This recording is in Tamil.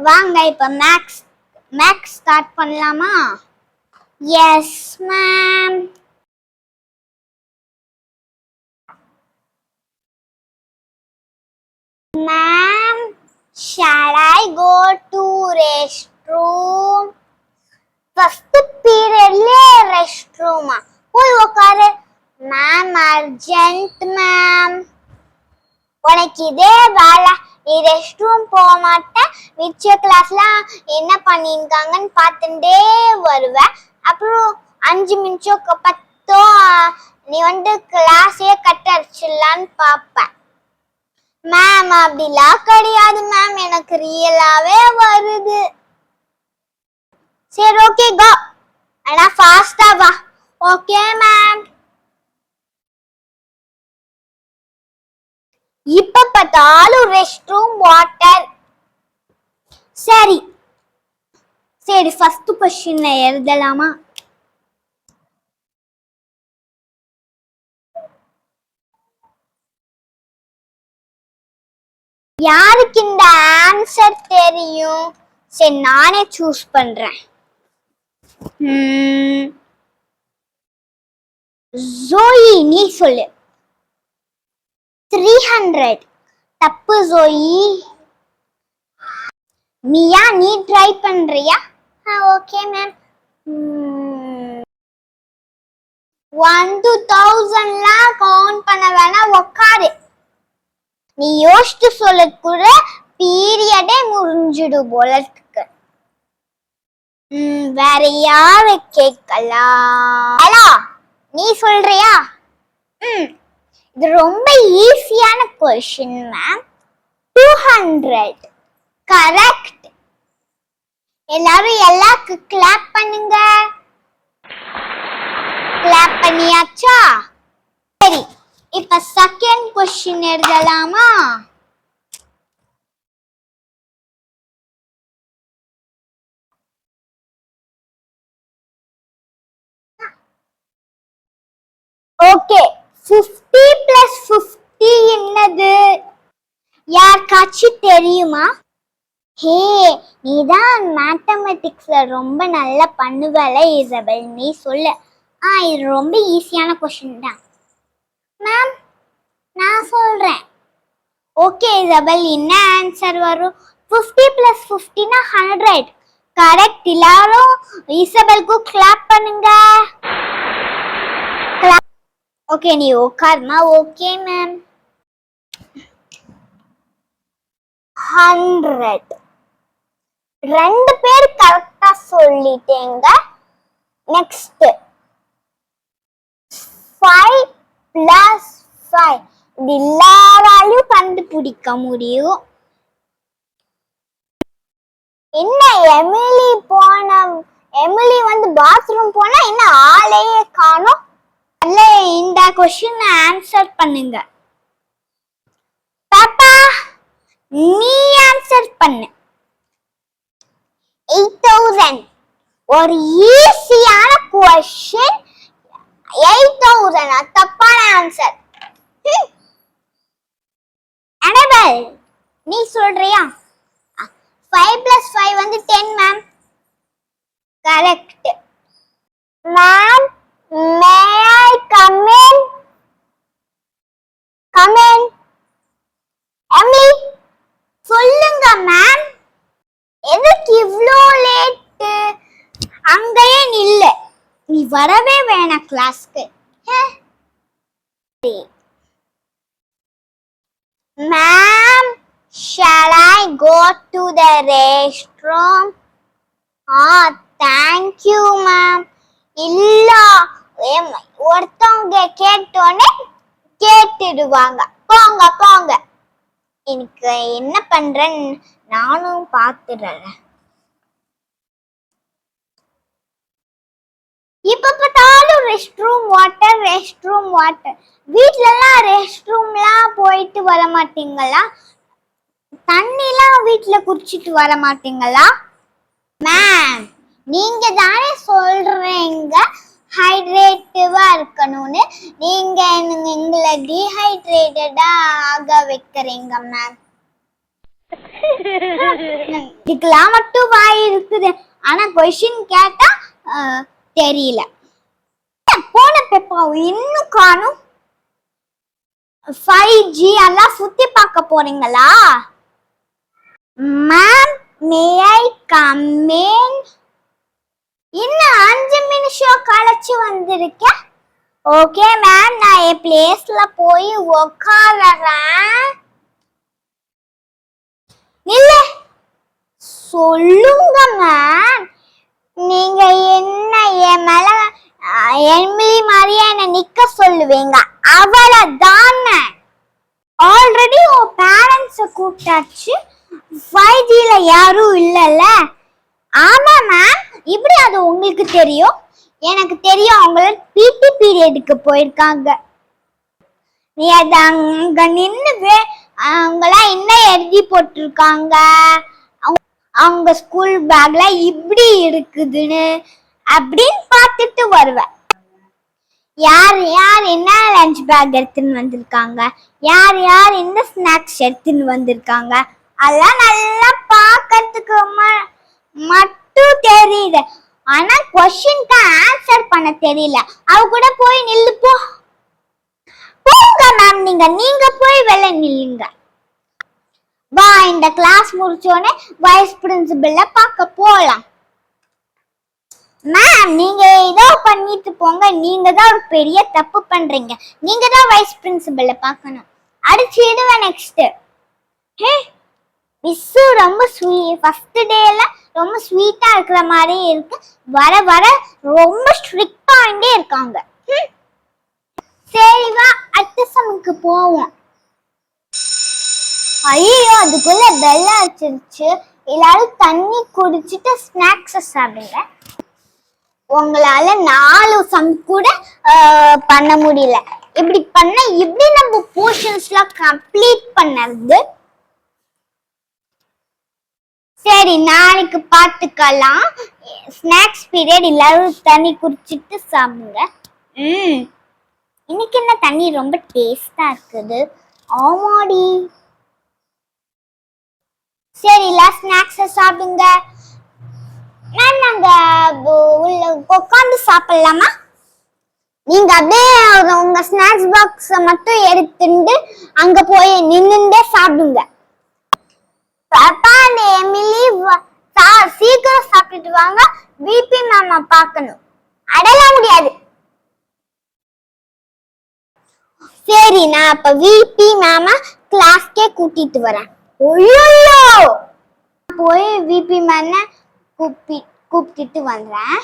வாங்க இப்ப மேக்ஸ் ஸ்டார்ட் பண்ணலாமா? Yes ma'am. Ma'am, shall I go to restroom? First period restroom. போய் உட்காரு. Ma'am urgent ma'am. உனக்கு இதே வேலை. நீ ரெஸ்ட் ரூம் போக மாட்டேன், மிச்ச கிளாஸ்ல என்ன பண்ணிருக்காங்கன்னு பார்த்துட்டே வருவ. அப்புறம் 5 நிமிஷம் 10 நீ கிளாஸே கட் அடிச்சிடலான்னு பார்ப்ப. மேம் அப்படிலாம் கிடையாது மேம், எனக்கு ரியலாவே வருது. சரி ஓகே கோ, ஆனா ஃபாஸ்டா வா. Okay ma'am. இப்ப பார்த்தாலும் ரெஸ்ட் ரூம் வாட்டர். சரி சரி, ஃபர்ஸ்ட் क्वेश्चन எழுதலாமா? யாருக்கு இந்த ஆன்சர் தெரியும்? சரி நானே சூஸ் பண்றேன். ஜோயி நீ சொல்லு. 300. தப்பு ஜோயி. மியா நீ ட்ரை பண்றியா? Okay ma'am. 1 to 1000 கவுண்ட் பண்ண வேணா, உட்காரு. நீ யோசிச்சு சொல்ல கூட பீரியடே முடிஞ்சிடு போல இருக்கு. வேற யாரு கேட்கலாம்? நீ சொல்றியா? இது ரொம்ப ஈஸியான क्वेश्चन மேம். 200 கரெக்ட். எல்லாரும் கிளாப் பண்ணுங்க. கிளாப் பண்ணியாச்சா? சரி, இப்ப செகண்ட் क्वेश्चन எழுதலாமா? ஓகே, 50 plus 50 என்னது? யாருக்காச்சும் தெரியுமா? ஹே, நீதான் மேத்தமெட்டிக்ஸ்ல ரொம்ப நல்லா பண்ணுவல இசபெல், நீ சொல்லு. இது ரொம்ப ஈஸியான क्वेश्चन தான் மேம். நான் சொல்றேன். ஓகே இசபெல், என்ன ஆன்சர் வரும்? 50 plus 50 னா 100. கரெக்ட். எல்லாரும் இசபெல்க்கு கிளாப் பண்ணுங்க. ஓகே நீ உட்காருமா. Okay ma'am. 100. 2 பேர் கரெக்டா சொல்லிட்டேங்க. Next 5 plus 5. இது எல்லாராலையும் கண்டுபிடிக்க முடியும். என்ன எமிலி பாத்ரூம் போனா என்ன ஆளையே காணோம். இந்த क्वेश्चन ஆன்சர் பண்ணுங்க. பாப்பா நீ ஆன்சர் பண்ணு. 8000. ஒரு ஈஸியான क्वेश्चन. 8000 தப்பான ஆன்சர். அனபல் நீ சொல்றியா? 5 plus 5 10 ma'am. Correct. Ma'am May I come in? Come in. Emily சொல்லுங்க மேம். எதுக்கு இவ்ளோ லேட்? அங்கேயே நில்ல, நீ வரவே வேணாம் கிளாஸ்க்கு. Ma'am shall I go to the restroom? thank you ma'am. இல்ல, ஒருத்தவங்க கேட்டோன்னே கேட்டுடுவாங்க. போங்க போங்க. எனக்கு என்ன பண்றேன்னு நானும் பாத்துறேன். இப்ப பார்த்தாலும் ரெஸ்ட் ரூம் வாட்டர். வீட்லலாம் ரெஸ்ட் ரூம்லாம் போயிட்டு வர மாட்டீங்களா? தண்ணிலாம் வீட்ல குடிச்சிட்டு வர மாட்டீங்களா? மேம் நீங்க தானே சொல்றீங்க ஹைட்ரேட்டிவா இருக்கணும்னு. நீங்க எங்களை டீஹைட்ரேட்டடா ஆக வைக்கிறீங்க மேம். இதுக்கெல்லாம் மட்டும் வாய் இருக்குது, ஆனா கொஸ்டின் கேட்டா தெரியல. போன பெப்பா இன்னும் காணும். 5G எல்லாம் சுத்தி பார்க்க போறீங்களா? Ma'am, May I come in? இன்னும் 5 நிமிஷம் கழிச்சு வந்திருக்கேன். ஓகே மேம், நான் என் பிளேஸ்ல போய் உட்கார்றேன். இல்ல, சொல்லுங்க மேம். நீங்க என்ன என் மேல எமிலி மாதிரியே என்ன நிக்க சொல்லுவீங்க? அவ்வளவுதானே. ஆல்ரெடி உன் பேரண்ட்ஸ கூப்பிட்டாச்சு, 5Gல யாரும் இல்லைல்ல. ஆமா மேம், இப்படி அது உங்களுக்கு தெரியும்? எனக்கு தெரியும், அவங்கள பிடி பீரியடுக்கு போயிருக்காங்க. நீ அது அங்க நின்று அவங்களாம் என்ன எழுதி போட்டிருக்காங்க, அவங்க ஸ்கூல் பேக்ல இப்படி இருக்குதுன்னு அப்படின்னு பார்த்துட்டு வருவேன். யார் யார் என்ன லஞ்ச் பேக் எடுத்துன்னு வந்திருக்காங்க, யார் யார் என்ன ஸ்நாக்ஸ் எடுத்துன்னு வந்திருக்காங்க, அதெல்லாம் நல்லா பார்க்கறதுக்கு மட்டும் தெரியுது. ஆனா கொஸ்டின்க்கு ஆன்சர் பண்ண தெரியல. அவ கூட போய் நில்லு போ. போங்க மேம், நீங்க போய் வெளில நில்லுங்க. வா, இந்த கிளாஸ் முடிச்சோடனே வைஸ் பிரின்சிபல்ல பார்க்க போலாம். மேம், நீங்க ஏதோ பண்ணிட்டு போங்க. நீங்க தான் ஒரு பெரிய தப்பு பண்றீங்க. நீங்க தான் வைஸ் பிரின்சிபல்ல பார்க்கணும். அடிச்சிடுவேன் நெக்ஸ்ட். மிஸ் ரொம்ப ஃபர்ஸ்ட் டேல ரொம்ப ஸ்வீட்டா இருக்கிற மாதிரி இருக்கு. வர வர ரொம்ப ஸ்ட்ரிக்டா இருக்காங்க. சரி வா, அடுத்த சமக்கு போவோம். ஐயோ, அதுக்குள்ள பெல் அடிச்சிருச்சு. எல்லாரும் தண்ணி குடிச்சிட்டு ஸ்நாக்ஸ் சாப்பிடுங்க. உங்களால 4 சம் கூட பண்ண முடியல. இப்படி பண்ண இப்படி நம்ம போர்ஷன்ஸ்லாம் கம்ப்ளீட் பண்ணது. சரி, நாளைக்கு பார்த்துக்கலாம். ஸ்நாக்ஸ் பீரியட் எல்லாரும் தண்ணி குடிச்சிட்டு சாப்பிடுங்க. இன்னைக்கு என்ன தண்ணி ரொம்ப டேஸ்டா இருக்குது. ஆமாடி. சரி, எல்லாம் ஸ்நாக்ஸை சாப்பிடுங்க. மேம், நாங்க உள்ள உட்காந்து சாப்பிடலாமா? நீங்க அப்படியே உங்க ஸ்நாக்ஸ் பாக்ஸ மட்டும் எடுத்துட்டு அங்க போய் நின்னுட்டே சாப்பிடுங்க. பாப்பா, அந்த எமிலி சீக்கிரம் சாப்பிட்டுட்டு வாங்க, விபி மாமா பார்க்கணும். அடலாம் முடியாது. சரி, நான் அப்ப விபி மாமா கிளாஸ்க்கே கூட்டிட்டு வரேன். ஐயோ, போய் விபி மேம் கூப்பிட்டுட்டு வந்துறேன்.